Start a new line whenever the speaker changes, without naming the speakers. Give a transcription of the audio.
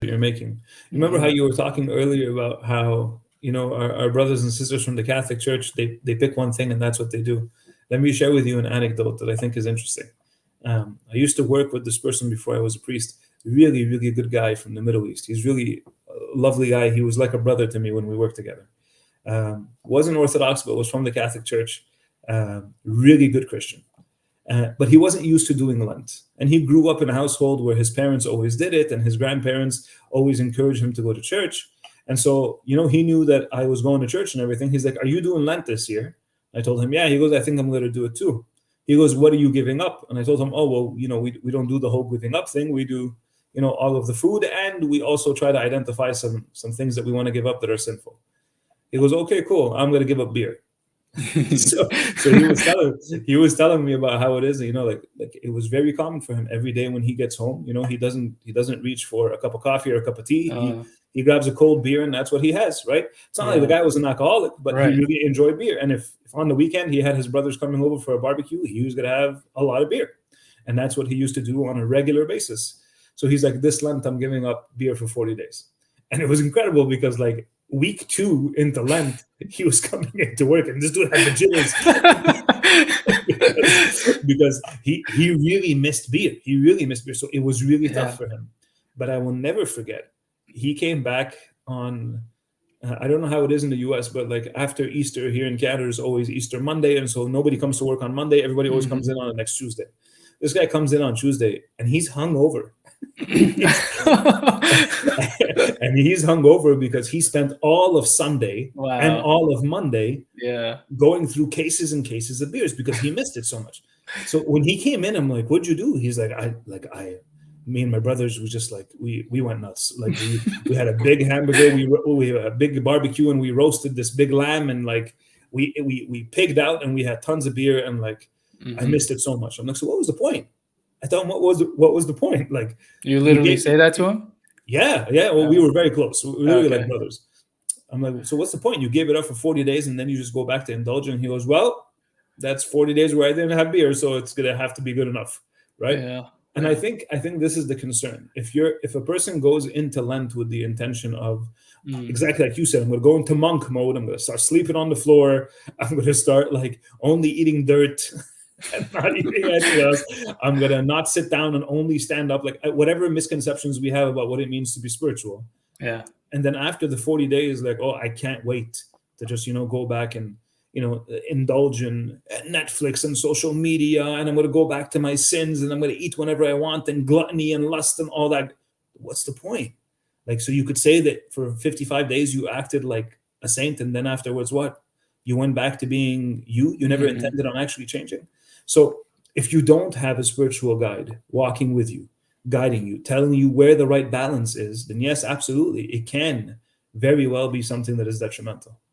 you're making. Remember how you were talking earlier about how, our brothers and sisters from the Catholic Church, they pick one thing and that's what they do. Let me share with you an anecdote that I think is interesting. I used to work with this person before I was a priest. Really, really good guy from the Middle East. He's really a lovely guy. He was like a brother to me when we worked together. Wasn't Orthodox, but was from the Catholic Church. Really good Christian. But he wasn't used to doing Lent. And he grew up in a household where his parents always did it and his grandparents always encouraged him to go to church. And so, he knew that I was going to church and everything. He's like, "Are you doing Lent this year?" I told him, "Yeah." He goes, "I think I'm going to do it too." He goes, "What are you giving up?" And I told him, "Oh, well, we don't do the whole giving up thing. We do, all of the food. And we also try to identify some things that we want to give up that are sinful." He goes, "Okay, cool. I'm going to give up beer." so he was telling me about how it is, like it was very common for him every day when he gets home. He doesn't reach for a cup of coffee or a cup of tea. He grabs a cold beer and that's what he has, right? It's not like the guy was an alcoholic, but he really enjoyed beer. And if on the weekend he had his brothers coming over for a barbecue, he was going to have a lot of beer. And that's what he used to do on a regular basis. So he's like, "This Lent, I'm giving up beer for 40 days. And it was incredible because like week 2 into Lent, he was coming into work and this dude had the jitters because he really missed beer. He really missed beer. So it was really tough for him. But I will never forget, he came back on, I don't know how it is in the US, but like after Easter here in Canada, is always Easter Monday. And so nobody comes to work on Monday. Everybody always comes in on the next Tuesday. This guy comes in on Tuesday and he's hungover. And he's hungover because he spent all of Sunday and all of Monday going through cases and cases of beers because he missed it so much. So when he came in, I'm like, "What'd you do?" He's like, me and my brothers was just like, we went nuts. Like we had a big hamburger, we had a big barbecue, and we roasted this big lamb, and like we pigged out, and we had tons of beer, and like I missed it so much. I'm like, "So what was the point?" I thought, what was the point? Like,
you literally say that to him?
Yeah. Well, we were very close. We were really like brothers. I'm like, "So what's the point? You gave it up for 40 days and then you just go back to indulging." And he goes, "Well, that's 40 days where I didn't have beer, so it's gonna have to be good enough, right?"
Yeah.
And I think this is the concern. If a person goes into Lent with the intention of exactly like you said, "I'm going to go into monk mode. I'm going to start sleeping on the floor. I'm going to start like only eating dirt and not eating anything else. I'm going to not sit down and only stand up," like whatever misconceptions we have about what it means to be spiritual.
Yeah.
And then after the 40 days, like, "Oh, I can't wait to just, go back and, indulge in Netflix and social media, and I'm going to go back to my sins, and I'm going to eat whenever I want, and gluttony and lust and all that." What's the point? Like, so you could say that for 55 days you acted like a saint, and then afterwards what? You went back to being you never intended on actually changing. So if you don't have a spiritual guide walking with you, guiding you, telling you where the right balance is, then yes, absolutely, it can very well be something that is detrimental.